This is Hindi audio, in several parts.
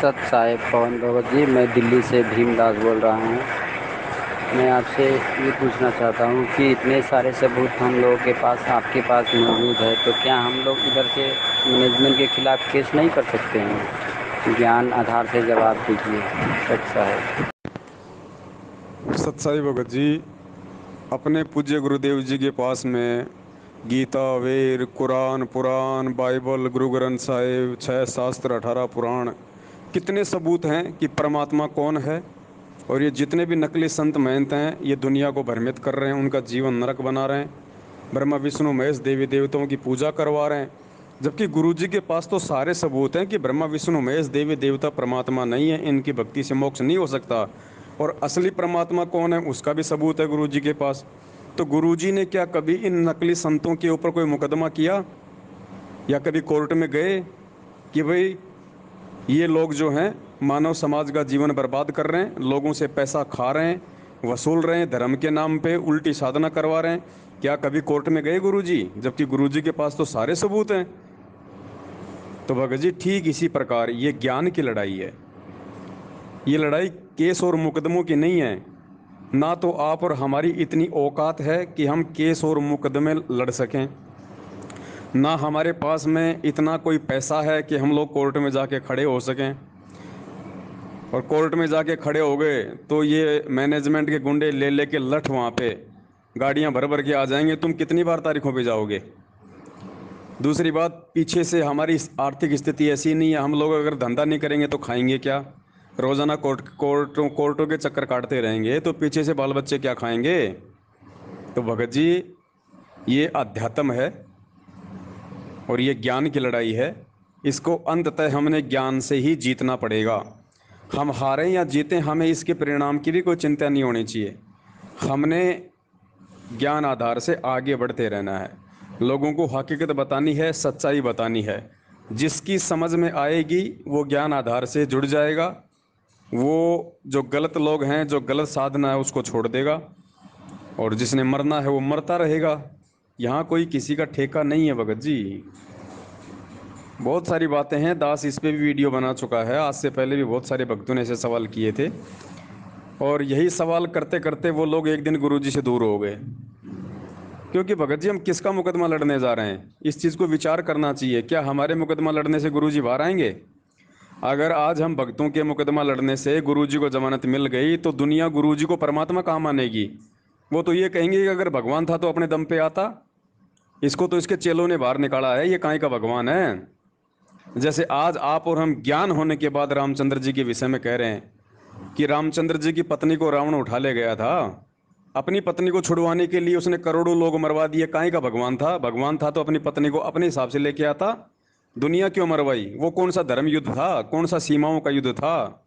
सत साहेब पवन भगत जी, मैं दिल्ली से भीमदास बोल रहा हूँ। मैं आपसे ये पूछना चाहता हूँ कि इतने सारे सबूत हम लोगों के पास आपके पास मौजूद है, तो क्या हम लोग इधर के मैनेजमेंट के खिलाफ़ केस नहीं कर सकते हैं? ज्ञान आधार से जवाब दीजिए सत साहेब। सत्साई भगत जी, अपने पूज्य गुरुदेव जी के पास में गीता, वेद, कुरान, पुराण, बाइबल, गुरु ग्रंथ साहिब, 6 शास्त्र, 18 पुराण, कितने सबूत हैं कि परमात्मा कौन है। और ये जितने भी नकली संत महंत हैं ये दुनिया को भ्रमित कर रहे हैं, उनका जीवन नरक बना रहे हैं, ब्रह्मा विष्णु महेश देवी देवताओं की पूजा करवा रहे हैं। जबकि गुरु जी के पास तो सारे सबूत हैं कि ब्रह्मा विष्णु महेश देवी देवता परमात्मा नहीं है, इनकी भक्ति से मोक्ष नहीं हो सकता। और असली परमात्मा कौन है उसका भी सबूत है गुरु जी के पास। तो गुरु जी ने क्या कभी इन नकली संतों के ऊपर कोई मुकदमा किया या कभी कोर्ट में गए कि भाई ये लोग जो हैं मानव समाज का जीवन बर्बाद कर रहे हैं, लोगों से पैसा खा रहे हैं, वसूल रहे हैं, धर्म के नाम पे उल्टी साधना करवा रहे हैं? क्या कभी कोर्ट में गए गुरुजी? जबकि गुरुजी के पास तो सारे सबूत हैं। तो भगत जी, ठीक इसी प्रकार ये ज्ञान की लड़ाई है। ये लड़ाई केस और मुकदमों की नहीं है। ना तो आप और हमारी इतनी औकात है कि हम केस और मुकदमे लड़ सकें, ना हमारे पास में इतना कोई पैसा है कि हम लोग कोर्ट में जाके खड़े हो सकें। और कोर्ट में जाके खड़े हो गए तो ये मैनेजमेंट के गुंडे ले लेके लठ वहाँ पे गाड़ियाँ भर भर के आ जाएंगे। तुम कितनी बार तारीखों पे जाओगे? दूसरी बात, पीछे से हमारी आर्थिक स्थिति ऐसी नहीं है, हम लोग अगर धंधा नहीं करेंगे तो खाएंगे क्या? रोज़ाना कोर्टों के चक्कर काटते रहेंगे तो पीछे से बाल बच्चे क्या खाएंगे? तो भगत जी, ये अध्यात्म है और ये ज्ञान की लड़ाई है। इसको अंततः हमने ज्ञान से ही जीतना पड़ेगा। हम हारें या जीतें, हमें इसके परिणाम की भी कोई चिंता नहीं होनी चाहिए। हमने ज्ञान आधार से आगे बढ़ते रहना है, लोगों को हकीकत बतानी है, सच्चाई बतानी है। जिसकी समझ में आएगी वो ज्ञान आधार से जुड़ जाएगा, वो जो गलत लोग हैं, जो गलत साधना है उसको छोड़ देगा, और जिसने मरना है वो मरता रहेगा। यहाँ कोई किसी का ठेका नहीं है भगत जी। बहुत सारी बातें हैं, दास इस पे भी वीडियो बना चुका है, आज से पहले भी बहुत सारे भक्तों ने ऐसे सवाल किए थे, और यही सवाल करते करते वो लोग एक दिन गुरुजी से दूर हो गए। क्योंकि भगत जी, हम किसका मुकदमा लड़ने जा रहे हैं, इस चीज़ को विचार करना चाहिए। क्या हमारे मुकदमा लड़ने से गुरुजी बाहर आएंगे? अगर आज हम भक्तों के मुकदमा लड़ने से गुरुजी को जमानत मिल गई तो दुनिया गुरुजी को परमात्मा कहाँ मानेगी? वो तो ये कहेंगे कि अगर भगवान था तो अपने दम पे आता, इसको तो इसके चेलों ने बाहर निकाला है, ये काहे का भगवान है? जैसे आज आप और हम ज्ञान होने के बाद रामचंद्र जी के विषय में कह रहे हैं कि रामचंद्र जी की पत्नी को रावण उठा ले गया था, अपनी पत्नी को छुड़वाने के लिए उसने करोड़ों लोग मरवा दिए। काहे का भगवान था? भगवान था तो अपनी पत्नी को अपने हिसाब से लेके आता। दुनिया क्यों मरवाई? वो कौन सा धर्म युद्ध था, कौन सा सीमाओं का युद्ध था?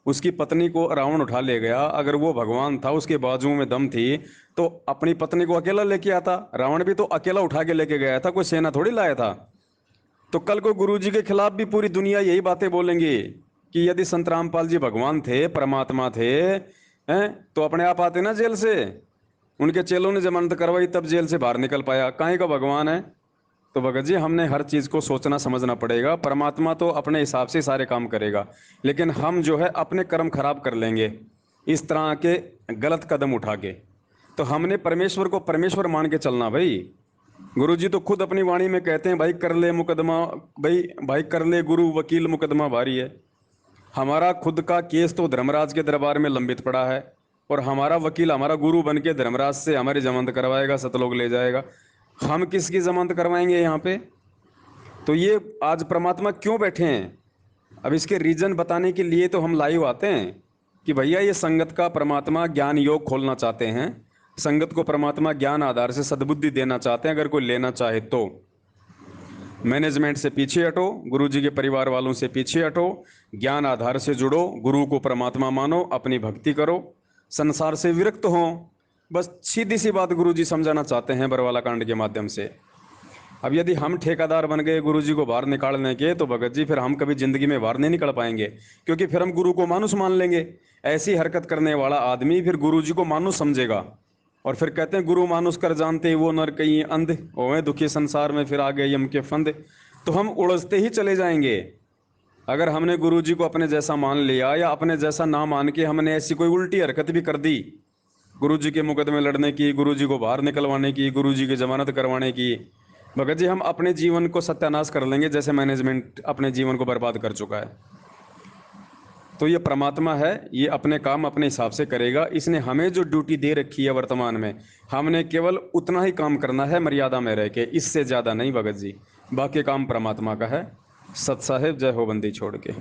उसकी पत्नी को रावण उठा ले गया। अगर वो भगवान था, उसके बाजुओं में दम थी, तो अपनी पत्नी को अकेला लेके आता। रावण भी तो अकेला उठा के लेके गया था, कोई सेना थोड़ी लाया था। तो कल को गुरुजी के खिलाफ भी पूरी दुनिया यही बातें बोलेंगी कि यदि संत रामपाल जी भगवान थे, परमात्मा थे, हैं, तो अपने आप आते ना जेल से। उनके चेलों ने जमानत करवाई तब जेल से बाहर निकल पाया, काहे का भगवान है? तो भगत जी, हमने हर चीज़ को सोचना समझना पड़ेगा। परमात्मा तो अपने हिसाब से सारे काम करेगा, लेकिन हम जो है अपने कर्म खराब कर लेंगे इस तरह के गलत कदम उठा के। तो हमने परमेश्वर को परमेश्वर मान के चलना भाई। गुरुजी तो खुद अपनी वाणी में कहते हैं, भाई कर ले मुकदमा, भाई भाई कर ले गुरु वकील, मुकदमा भारी है। हमारा खुद का केस तो धर्मराज के दरबार में लंबित पड़ा है, और हमारा वकील हमारा गुरु बन के धर्मराज से हमारी जमानत करवाएगा, सतलोक ले जाएगा। हम किसकी जमानत करवाएंगे यहाँ पे? तो ये आज परमात्मा क्यों बैठे हैं, अब इसके रीजन बताने के लिए तो हम लाइव आते हैं कि भैया ये संगत का परमात्मा ज्ञान योग खोलना चाहते हैं, संगत को परमात्मा ज्ञान आधार से सद्बुद्धि देना चाहते हैं। अगर कोई लेना चाहे तो मैनेजमेंट से पीछे हटो, गुरु जी के परिवार वालों से पीछे हटो, ज्ञान आधार से जुड़ो, गुरु को परमात्मा मानो, अपनी भक्ति करो, संसार से विरक्त हो। बस सीधी सी बात गुरु जी समझाना चाहते हैं बरवाला कांड के माध्यम से। अब यदि हम ठेकेदार बन गए गुरु जी को बाहर निकालने के, तो भगत जी फिर हम कभी जिंदगी में बाहर नहीं निकल पाएंगे, क्योंकि फिर हम गुरु को मानुस मान लेंगे। ऐसी हरकत करने वाला आदमी फिर गुरु जी को मानुस समझेगा, और फिर कहते हैं गुरु मानुस कर जानते वो नर कहीं अंध होए, दुखी संसार में फिर आ गए यम के फंद। तो हम उड़जते ही चले जाएंगे। अगर हमने गुरु जी को अपने जैसा मान लिया या अपने जैसा ना मान के हमने ऐसी कोई उल्टी हरकत भी कर दी, गुरु जी के मुकदमे लड़ने की, गुरु जी को बाहर निकलवाने की, गुरु जी की जमानत करवाने की, भगत जी हम अपने जीवन को सत्यानाश कर लेंगे, जैसे मैनेजमेंट अपने जीवन को बर्बाद कर चुका है। तो ये परमात्मा है, ये अपने काम अपने हिसाब से करेगा। इसने हमें जो ड्यूटी दे रखी है वर्तमान में, हमने केवल उतना ही काम करना है मर्यादा में रह के, इससे ज़्यादा नहीं भगत जी। बाकी काम परमात्मा का है। सत साहेब, जय हो बंदी छोड़ के।